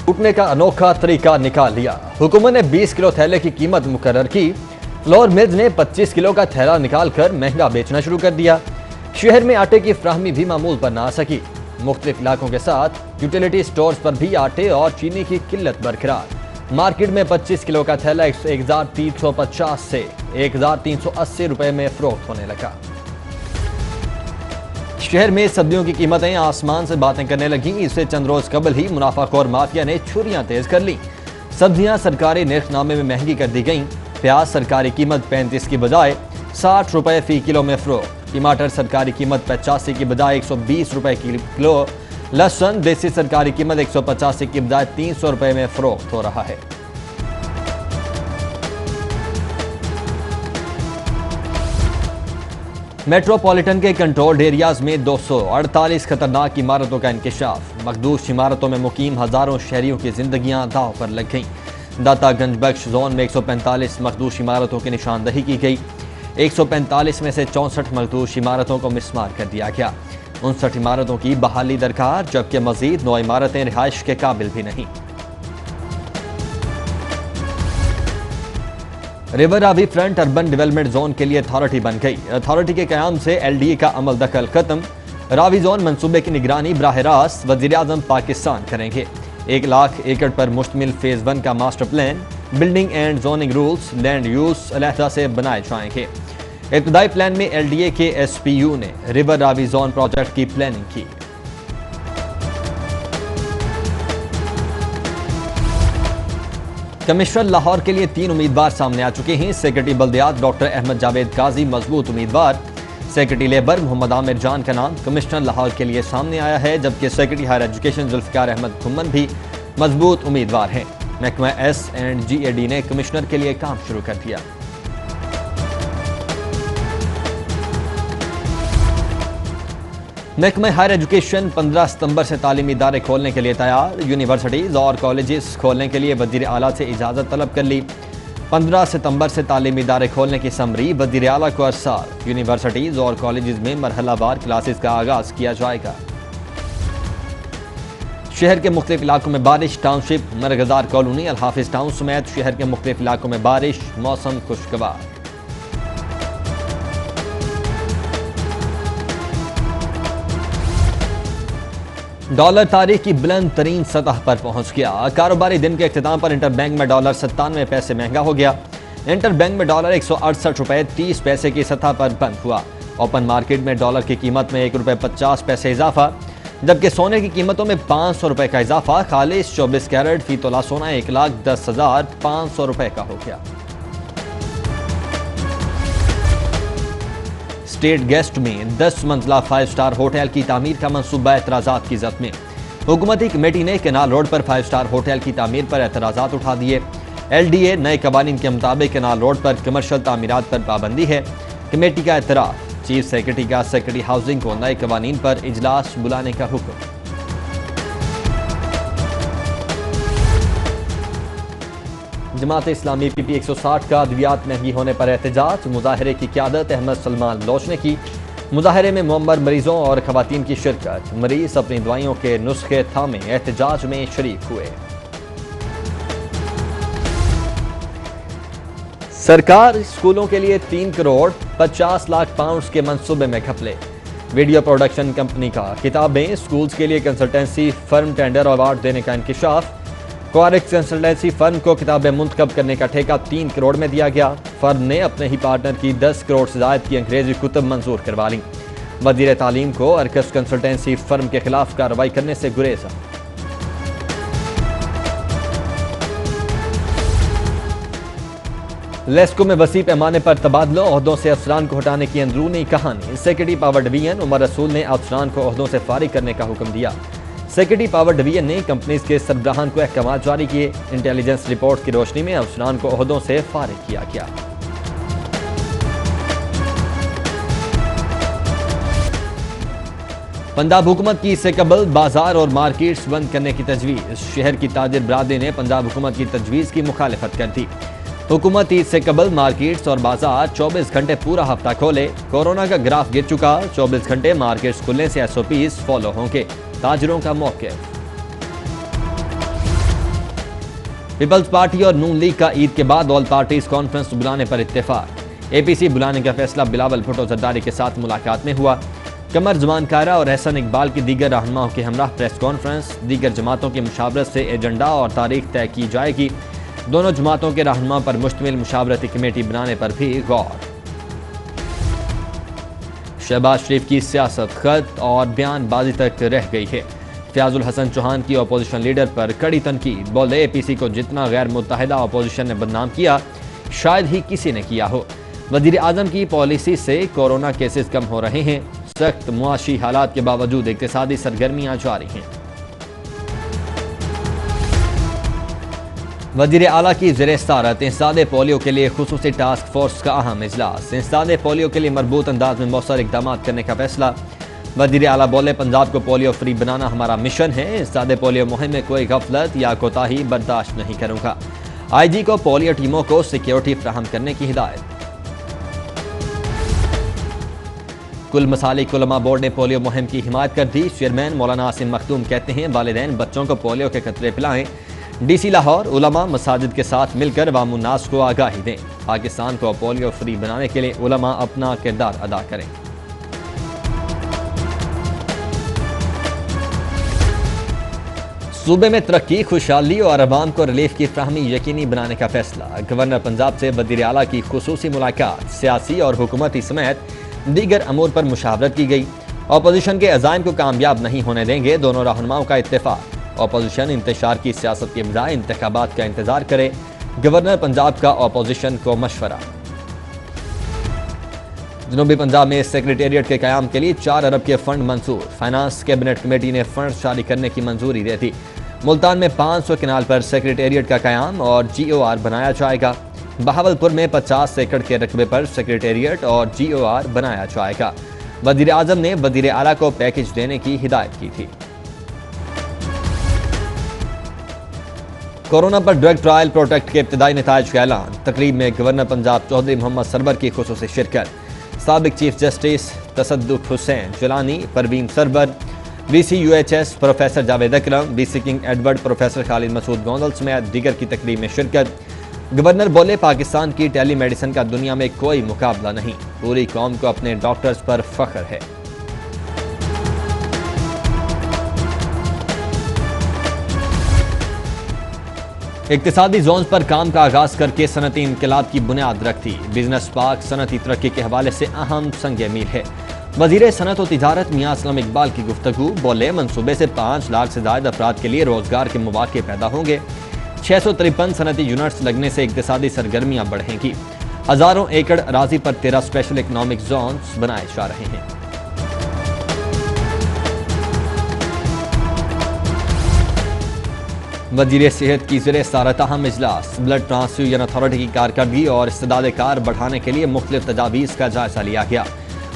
लूटने का अनोखा तरीका निकाल लिया। हुकूमत ने 20 किलो थैले की कीमत मुकर्रर की। फ्लोर मिल्स ने 25 किलो का थैला निकालकर महंगा बेचना शुरू कर दिया। शहर में आटे की फ्राहमी भी मामूल पर ना आ सकी। मुख्तलिफ इलाकों के साथ यूटिलिटी स्टोर्स पर भी आटे और चीनी की किल्लत बरकरार। मार्केट में 25 किलो का थैला 1350 से 1380 रुपए में फरोख्त होने लगा। शहर में सब्जियों की कीमतें आसमान से बातें करने लगी। इससे चंद रोज कबल ही मुनाफाखोर माफिया ने छुरियां तेज कर ली। सब्जियां सरकारी निर्खनामे में महंगी कर दी गईं। प्याज सरकारी कीमत 35 की बजाय 60 रुपए फी किलो में फरोख्त। टमाटर सरकारी कीमत 85 की बजाय 120 रुपए किलो। लहसुन देसी सरकारी कीमत 185 की बजाय 300 रुपए में फरोख्त हो रहा है। मेट्रोपॉलिटन के कंट्रोल्ड एरियाज में 248 खतरनाक इमारतों का इंकशाफ। मखदूश इमारतों में मुकीम हजारों शहरियों की जिंदगियां दांव पर लग गईं। दातागंज बख्श जोन में 145 मखदूश इमारतों की निशानदही की गई। 145 में से 64 मखदूश इमारतों को मिसमार कर दिया गया। 59 इमारतों की बहाली दरकार, जबकि मजीद 9 इमारतें रिहाइश के काबिल भी नहीं। River Ravi front urban development zone के लिए अथॉरिटी बन गई। अथॉरिटी के कयाम से LDA का अमल दखल खत्म। रावी जोन मंसूबे की निगरानी बराह रास्त वज़ीर-ए-आज़म पाकिस्तान करेंगे। 1 लाख एकड़ पर मुश्तमिल फेज 1 का master plan, building and zoning rules, land use अलहदा से बनाए जाएंगे। इब्तदाई प्लान में LDA के SPU ने रिवर रावी जोन प्रोजेक्ट की प्लानिंग की। कमिश्नर लाहौर के लिए 3 उम्मीदवार सामने आ चुके हैं। सेक्रेटरी बल्दियात डॉक्टर अहमद जावेद काजी मजबूत उम्मीदवार। सेक्रेटरी लेबर मोहम्मद आमिर जान का नाम कमिश्नर लाहौर के लिए सामने आया है, जबकि secretary higher education Zulfiqar Ahmad Khumman भी मजबूत उम्मीदवार हैं। महकमा S&GAD ने कमिश्नर के लिए काम शुरू कर दिया। महकमा हायर एजुकेशन 15 सितंबर से तालीमी इदारे खोलने के लिए तैयार। यूनिवर्सिटीज और कॉलेजेस खोलने के लिए वजीर आला से इजाज़त तलब कर ली। 15 सितंबर से तालीमी इदारे खोलने की समरी वजीर आला को अरसाल। यूनिवर्सिटीज और कॉलेजेस में मरहलावार क्लासेस का आगाज किया जाएगा। शहर के मुख्तलिफ इलाकों में बारिश। टाउनशिप, मरगजार कॉलोनी, अल हाफिज टाउन समेत शहर के मुख्तलिफ इलाकों में बारिश। मौसम खुशगवार। डॉलर तारीख की बुलंद तरीन सतह पर पहुंच गया। कारोबारी दिन के इख्तिताम पर इंटरबैंक में डॉलर 97 पैसे महंगा हो गया। इंटरबैंक में डॉलर 168 रुपए 30 पैसे की सतह पर बंद हुआ। ओपन मार्केट में डॉलर की कीमत में 1 रुपए 50 पैसे इजाफा, जबकि सोने की कीमतों में 500 रुपए का इजाफा। खालिश 24 कैरेट फी तोला सोना 1,10,500 रुपए का हो गया। स्टेट गेस्ट में 10 मंजिला 5 स्टार होटल की तामीर का मंसूबा एतराजात की जद में। हुकूमती कमेटी ने केनाल रोड पर 5 स्टार होटल की तामीर पर एतराजात उठा दिए। LDA नए कवानीन के मुताबिक केनाल रोड पर कमर्शियल तामीरात पर पाबंदी है। कमेटी का एतराफ़। चीफ सेक्रेटरी का सेक्रेटरी हाउसिंग को नए कवानीन पर इजलास बुलाने का हुक्म। जमात इस्लामी PP 160 का अद्वियात महंगी होने पर एहतजाज। मुजाहरे की क़यादत अहमद सलमान लोच ने की। मुजाहरे में मुअम्मर मरीजों और खवातीन की शिरकत। मरीज अपनी दवाइयों के नुस्खे थामे एहतजाज में शरीक हुए। सरकार स्कूलों के लिए 3 करोड़ 50 लाख पाउंड के मंसूबे में घपले। वीडियो प्रोडक्शन कंपनी का किताबें स्कूल्स के लिए कंसल्टेंसी फर्म टेंडर अवार्ड देने का इंकिशाफ। क्वारिक्स कंसल्टेंसी फर्म को किताबें मुंतखब करने का ठेका 3 करोड़ में दिया गया। फर्म ने अपने ही पार्टनर की 10 करोड़ से ज्यादा की अंग्रेजी कुतुब मंजूर करवा ली। वजीर तालीम को अर्कस कंसल्टेंसी फर्म के खिलाफ कार्रवाई करने से गुरेजा। लेस्को में वसी पैमाने पर तबादलों, ओहदों से अफसरान को हटाने की अंदरूनी कहानी। सेक्रेटरी पावर डिवीजन उमर रसूल ने अफसरान को ओहदों से फारिग करने का हुक्म दिया। सेक्रेटरी पावर डिवीजन ने कंपनीज के सरबराहान को अहकाम जारी किए। इंटेलिजेंस रिपोर्ट की रोशनी में अफसरान को ओहदों से फारिग किया गया। पंजाब हुकूमत की इससे कबल बाजार और मार्केट्स बंद करने की तजवीज़। शहर की ताजिर बरादरी ने पंजाब हुकूमत की तजवीज़ की मुखालिफत कर दी। हुकूमत ईद से कबल मार्केट्स और बाजार 24 घंटे पूरा हफ्ता खोले। कोरोना का ग्राफ गिर चुका। 24 घंटे मार्केट्स खुलने से SOPs फॉलो होंगे। ताजरों का मौक़िफ़। पीपल्स पार्टी और नून लीग का ईद के बाद ऑल पार्टीज कॉन्फ्रेंस बुलाने पर इत्तेफाक। एपीसी बुलाने का फैसला बिलावल भुट्टो जरदारी के साथ मुलाकात में हुआ। कमर जमान कारा और एहसन इकबाल की दीगर रहनुमाओं के हमरा प्रेस कॉन्फ्रेंस। दीगर जमातों की मुशावरत से एजेंडा और तारीख तय की जाएगी। दोनों जमातों के रहनुमा पर मुश्तमिल मुशावरती कमेटी बनाने पर भी गौर। शहबाज शरीफ की सियासत खत और बयानबाजी तक रह गई है। फयाजुल हसन चौहान की अपोजिशन लीडर पर कड़ी तनकीद। बोले एपीसी को जितना गैर मुत्तहिदा अपोजिशन ने बदनाम किया शायद ही किसी ने किया हो। वजीर आजम की पॉलिसी से कोरोना केसेस कम हो रहे हैं। सख्त मुआशी हालात के बावजूद इक्तिसादी सरगर्मियां जारी हैं। वजीर आला की ज़ेरे सदारत इंसदादे पोलियो के लिए खुसूसी टास्क फोर्स का अहम इजलास। इंसदादे पोलियो के लिए मरबूत अंदाज में मौसर इकदाम करने का फैसला। वजीर आला बोले पंजाब को पोलियो फ्री बनाना हमारा मिशन है। इंसदादे पोलियो मुहिम में कोई गफलत या कोताही बर्दाश्त नहीं करूंगा। IG को पोलियो टीमों को सिक्योरिटी फराहम करने की हिदायत। कुल मसालिक उलमा बोर्ड ने पोलियो मुहिम की हिमायत कर दी। चेयरमैन मौलाना आसिम मखदूम कहते हैं वालिदैन बच्चों को पोलियो के कतरे पिलाएं। DC लाहौर उलमा मसाजिद के साथ मिलकर वामुन्नास को आगाही दें। पाकिस्तान को पोलियो फ्री बनाने के लिए उलमा अपना किरदार अदा करें। सूबे में तरक्की, खुशहाली और अवाम को रिलीफ की फ्राहमी यकीनी बनाने का फैसला। गवर्नर पंजाब से वज़ीर आला की खुसूसी मुलाकात। सियासी और हुकूमती समेत दीगर अमूर पर मुशावरत की गई। अपोजिशन के अज़ाइम को कामयाब नहीं होने देंगे, दोनों रहनुमाओं का इत्तेफाक। अपोजिशन इंतशार की सियासत के बजाय इंतखाबात का इंतजार करे, गवर्नर पंजाब का अपोजिशन को मशवरा। जनूबी पंजाब में सेक्रेटेरिएट के क़याम के लिए 4 अरब के फंड मंजूर। फाइनेंस कैबिनेट कमेटी ने फंड जारी करने की मंजूरी दे दी। मुल्तान में 500 किनाल पर सेक्रेटेरिएट का क़याम और GOR बनाया जाएगा। बहावलपुर में 50 एकड़ के रकबे पर सेक्रेटेरिएट और GOR बनाया जाएगा। वज़ीर आज़म ने वज़ीर आला को पैकेज देने की हिदायत की थी। कोरोना पर ड्रग ट्रायल प्रोटेक्ट के इब्तदाई नताइज का ऐलान। तकरीब में गवर्नर पंजाब चौधरी मोहम्मद सरवर की खुसूसी शिरकत। साबिक chief justice Tassaduq Hussain Jillani, Parveen Sarwar, VC UHS professor Javed Akram, VC King Edward professor Khalid Masood Gondal समेत दीगर की तकरीब में शिरकत। गवर्नर बोले पाकिस्तान की टेली मेडिसिन का दुनिया में कोई मुकाबला नहीं। पूरी कौम को अपने डॉक्टर्स पर फख्र है। इक्तिसादी जोन्स पर काम का आगाज करके सनती इनकलाब की बुनियाद रखती। बिजनेस पार्क सनती तरक्की के हवाले से अहम संग मील है। वजीर सनत और तिजारत मियां असलम इकबाल की गुफ्तगू। बोले मंसूबे से 5 लाख से ज्यादा अफराद के लिए रोजगार के मौके पैदा होंगे। 653 सनती यूनिट्स लगने से इक्तिसादी सरगर्मियां बढ़ेंगी। हजारों एकड़ अराजी पर 13 स्पेशल इकनॉमिक जोन्स बनाए जा रहे हैं। वजीर सेहत की ज़ेरे सदारत अहम इजलास। ब्लड ट्रांसफ्यूजन अथॉरिटी की कारकर्दगी और इस्तेदाद कार बढ़ाने के लिए मुख्तलिफ तजावीज़ का जायजा लिया गया।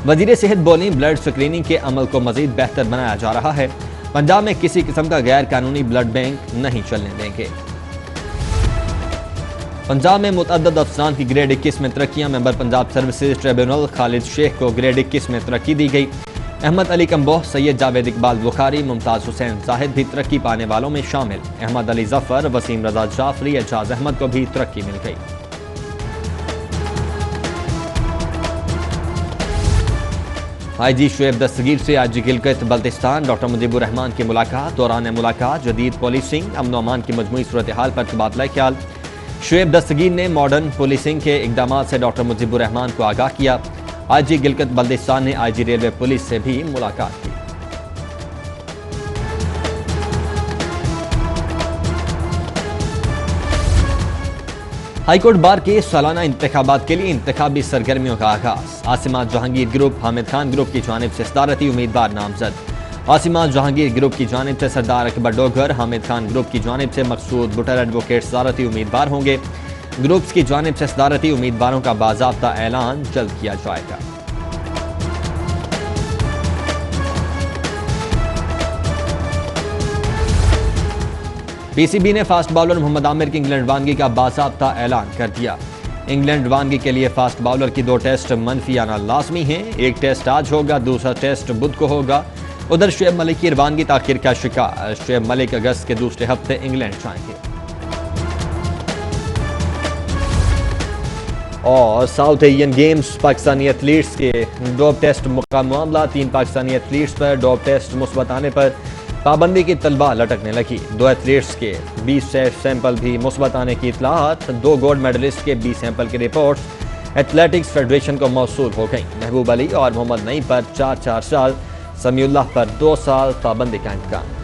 वजीर सेहत बोली ब्लड स्क्रीनिंग के अमल को मजीद बेहतर बनाया जा रहा है। पंजाब में किसी किस्म का गैर कानूनी ब्लड बैंक नहीं चलने देंगे। पंजाब में मुतअद्दद अफसरान की ग्रेड 21 में तरक्कियां। Member Punjab services tribunal Khalid Sheikh को ग्रेड 21 में तरक्की दी गई। अहमद अली कम्बोह, सैयद जावेद इकबाल बुखारी, मुमताज हुसैन जाहिद भी तरक्की पाने वालों में शामिल। अहमद अली जफर, वसीम रजा जाफरी, एजाज अहमद को भी तरक्की मिल गई। IG शुएब दस्तगीर से IG गिलगित बल्तिस्तान डॉक्टर मुजीबुर रहमान की मुलाकात। दौरान मुलाकात जदीद पुलिसिंग, अमन अमान की मजमूई सूरत हाल पर तबादला ख्याल। शुएब दस्तगीर ने मॉडर्न पुलिसिंग के इकदाम से डॉक्टर मुजीबुर रहमान को आगाह किया। IG गिलगित बल्तिस्तान ने IG रेलवे पुलिस से भी मुलाकात की। हाईकोर्ट बार के सालाना इंतखाबात के लिए इंतखाबी सरगर्मियों का आगाज। आसिमा जहांगीर ग्रुप हामिद खान ग्रुप की जानिब से सदारती उम्मीदवार नामजद। आसिमा जहांगीर ग्रुप की जानिब से सरदार अकबर डोगर, हामिद खान ग्रुप की जानिब से मकसूद बुटर एडवोकेट सदारती उम्मीदवार होंगे। ग्रुप्स की जानिब से सदारती उम्मीदवारों का बाज़ाब्ता ऐलान जल्द किया जाएगा। PCB ने फास्ट बॉलर मोहम्मद आमिर की इंग्लैंड रवानगी का बाज़ाब्ता ऐलान कर दिया। इंग्लैंड रवानगी के लिए फास्ट बॉलर की 2 टेस्ट मनफी आना लाजमी है। एक टेस्ट आज होगा, दूसरा टेस्ट बुध को होगा। उधर शुएब मलिक की रवानगी ताखिर का शिकार। शुएब मलिक अगस्त के दूसरे हफ्ते इंग्लैंड जाएंगे। और south Asian games Pakistani athletes के डोप टेस्ट का मामला। 3 पाकिस्तानी एथलीट्स पर डोप टेस्ट मुस्बत आने पर पाबंदी की तलवार लटकने लगी। 2 एथलीट्स के 20 सैंपल भी मुस्बत आने की इत्तलाहत। 2 गोल्ड मेडलिस्ट के 20 सैंपल की रिपोर्ट्स एथलेटिक्स फेडरेशन को मौसूल हो गई। महबूब अली और मोहम्मद नईम पर 4-4 साल, समीउल्लाह पर 2 साल पाबंदी का इंतकाम।